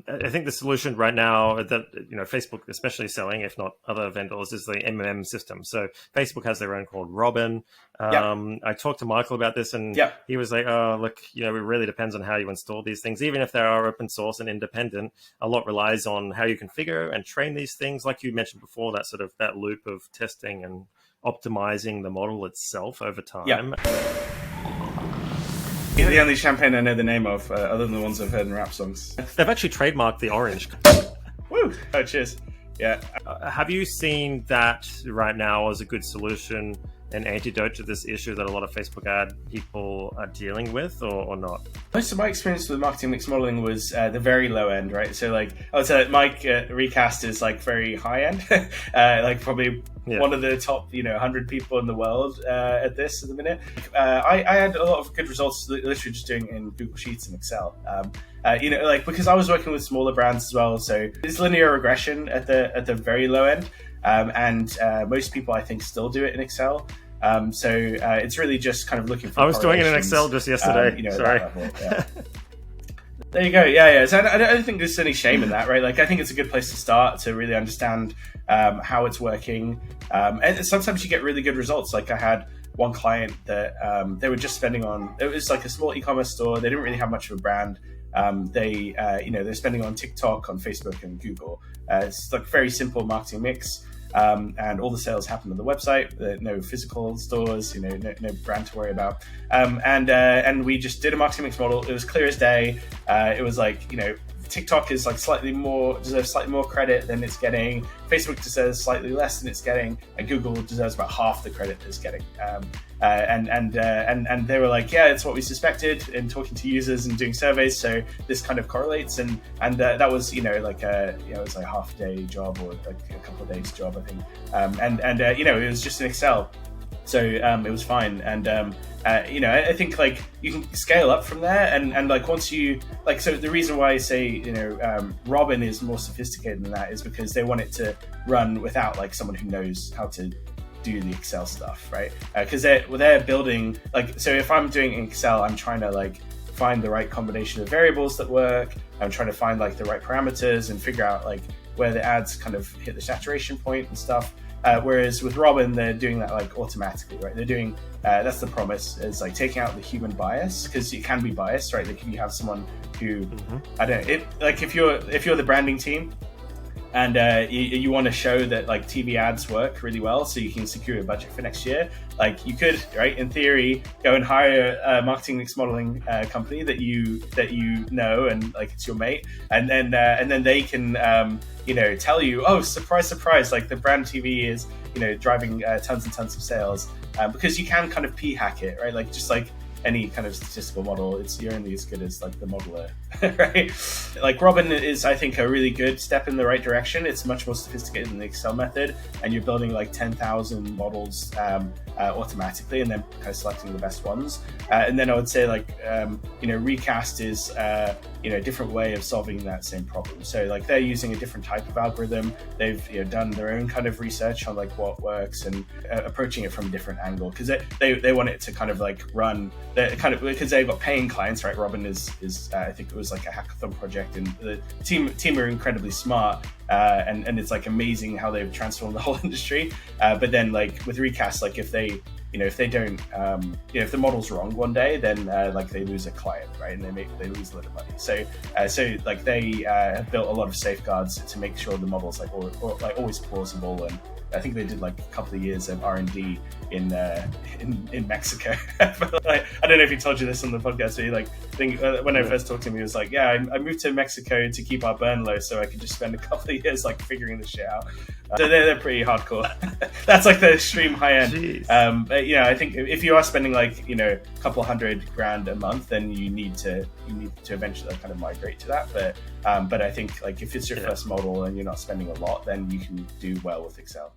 I think the solution right now that Facebook especially selling, if not other vendors, is the MMM system. So Facebook has their own called Robin. Yep. I talked to Michael about this, and Yep. he was like, "Oh, look, it really depends on how you install these things. Even if they are open source and independent, a lot relies on how you configure and train these things. Like you mentioned before, that loop of testing and optimizing the model itself over time." Yep. You're the only champagne I know the name of, other than the ones I've heard in rap songs. They've actually trademarked the orange. Woo! Oh, cheers. Yeah. Have you seen that right now as a good solution, an antidote to this issue that a lot of Facebook ad people are dealing with, or not? Most of my experience with marketing mix modeling was the very low end, right? So I would say Mike Recast is very high end, probably one of the top 100 people in the world at this at the minute. I had a lot of good results literally just doing in Google Sheets and Excel. Because I was working with smaller brands as well, so it's linear regression at the very low end. And most people, I think, still do it in Excel. It's really just kind of looking for. I was doing it in Excel just yesterday. Sorry. Yeah. There you go. Yeah. So I don't think there's any shame in that, right? I think it's a good place to start to really understand how it's working. And sometimes you get really good results. I had one client that they were just spending on. It was a small e-commerce store. They didn't really have much of a brand. They're spending on TikTok, on Facebook, and Google. It's very simple marketing mix, and all the sales happen on the website. No physical stores, no brand to worry about. And we just did a marketing mix model. It was clear as day. It was TikTok is deserves slightly more credit than it's getting. Facebook deserves slightly less than it's getting, and Google deserves about half the credit it's getting. And they were yeah, it's what we suspected in talking to users and doing surveys. So this kind of correlates, and that was it was a half a day job or a couple of days job, I think. It was just in Excel. So it was fine, and I think you can scale up from there, and once you so the reason why I say Robin is more sophisticated than that is because they want it to run without someone who knows how to do the Excel stuff, right? Because they're building so if I'm doing Excel, I'm trying to find the right combination of variables that work. I'm trying to find the right parameters and figure out where the ads kind of hit the saturation point and stuff. Whereas with Robin, they're doing that automatically, right? They're doing that's the promise is taking out the human bias, because it can be biased, right? You have someone who I don't know, if you're the branding team and you want to show that TV ads work really well, so you can secure a budget for next year. You could, right, in theory, go and hire a marketing mix modeling company that you know and it's your mate, and then they can tell you, oh, surprise, the brand TV is driving tons and tons of sales, because you can kind of p-hack it, right? Just any kind of statistical model, you're only as good as the modeler, right? Robin is, I think, a really good step in the right direction. It's much more sophisticated than the Excel method, and you're building 10,000 models automatically, and then kind of selecting the best ones. And then I would say Recast is a different way of solving that same problem. So they're using a different type of algorithm. They've done their own kind of research on what works, and approaching it from a different angle, because they want it to kind of run. Because they've got paying clients, right? Robin is I think it was a hackathon project, and the team are incredibly smart, and it's amazing how they've transformed the whole industry. But then with Recast, if they don't if the model's wrong one day, then they lose a client, right? And they lose a lot of money. So they have built a lot of safeguards to make sure the model's always plausible. And I think they did a couple of years of R&D in Mexico. But, I don't know if he told you this on the podcast, but when I first talked to him, he was yeah, I moved to Mexico to keep our burn low, so I could just spend a couple of years figuring this shit out. So they're pretty hardcore. That's the extreme high end. But I think if you are spending a couple $100,000 a month, then you need to eventually kind of migrate to that. But I think if it's your first model and you're not spending a lot, then you can do well with Excel.